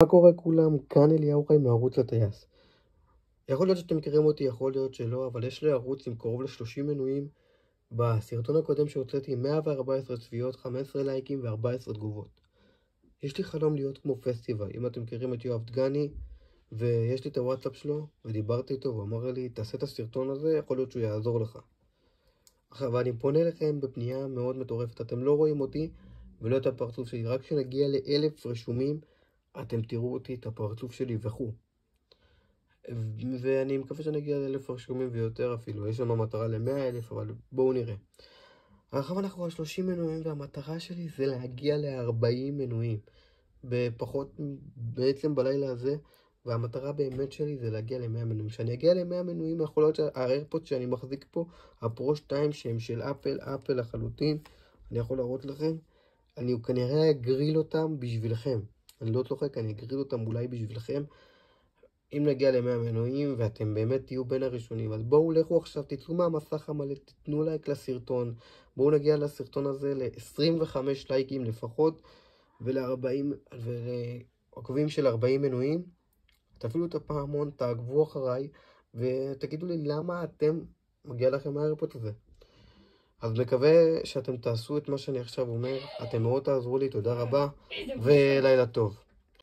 מה קורה כולם? כאן אליהו חי מערוץ הטייס. יכול להיות שאתם מכירים אותי, יכול להיות שלא, אבל יש לי ערוץ עם קרוב ל-30 מנויים. בסרטון הקודם שהוצאתי 114 צפיות, 15 לייקים ו14 תגובות. יש לי חלום להיות כמו פסטיבל. אם אתם מכירים את יואב דגני, ויש לי את הוואטסאפ שלו, ודיברתי איתו, והוא אמר לי, תעשה את הסרטון הזה, יכול להיות שהוא יעזור לך. עכשיו, אני פונה לכם בפנייה מאוד מטורפת. אתם לא רואים אותי ולא את הפרצוף שלי. רק כשנגיע ל1,000 רשומים, אתם תראו אותי, את הפרצוף שלי וכו'. ואני מקווה שנגיע ל1,000 רשומים ויותר אפילו. יש לנו מטרה ל100,000, אבל בואו נראה. עכשיו אנחנו על 30 מנויים, והמטרה שלי זה להגיע ל40 מנויים. בעצם בלילה הזה, והמטרה באמת שלי זה להגיע ל100 מנויים. כשאני אגיע ל100 מנויים, יכול להיות שהאיירפודס שאני מחזיק פה, הפרו 2 שהם של אפל לחלוטין, אני יכול להראות לכם, אני כנראה אגריל אותם בשבילכם. אני לא צוחק, אני אגריל אותם אולי בשבילכם. אם נגיע ל100 מנויים ואתם באמת תהיו בין הראשונים, אז בואו לכו עכשיו, תצאו מהמסך המלא, תתנו לייק לסרטון. בואו נגיע לסרטון הזה ל25 לייקים לפחות, ולעוקבים של 40 מנויים. תפעילו את הפעמון, תעקבו אחריי, ותגידו לי למה מגיע לכם האיירפודס הזה. אז מקווה שאתם תעשו את מה שאני עכשיו אומר. אתם מאוד תעזרו לי, תודה רבה, ולילה טוב.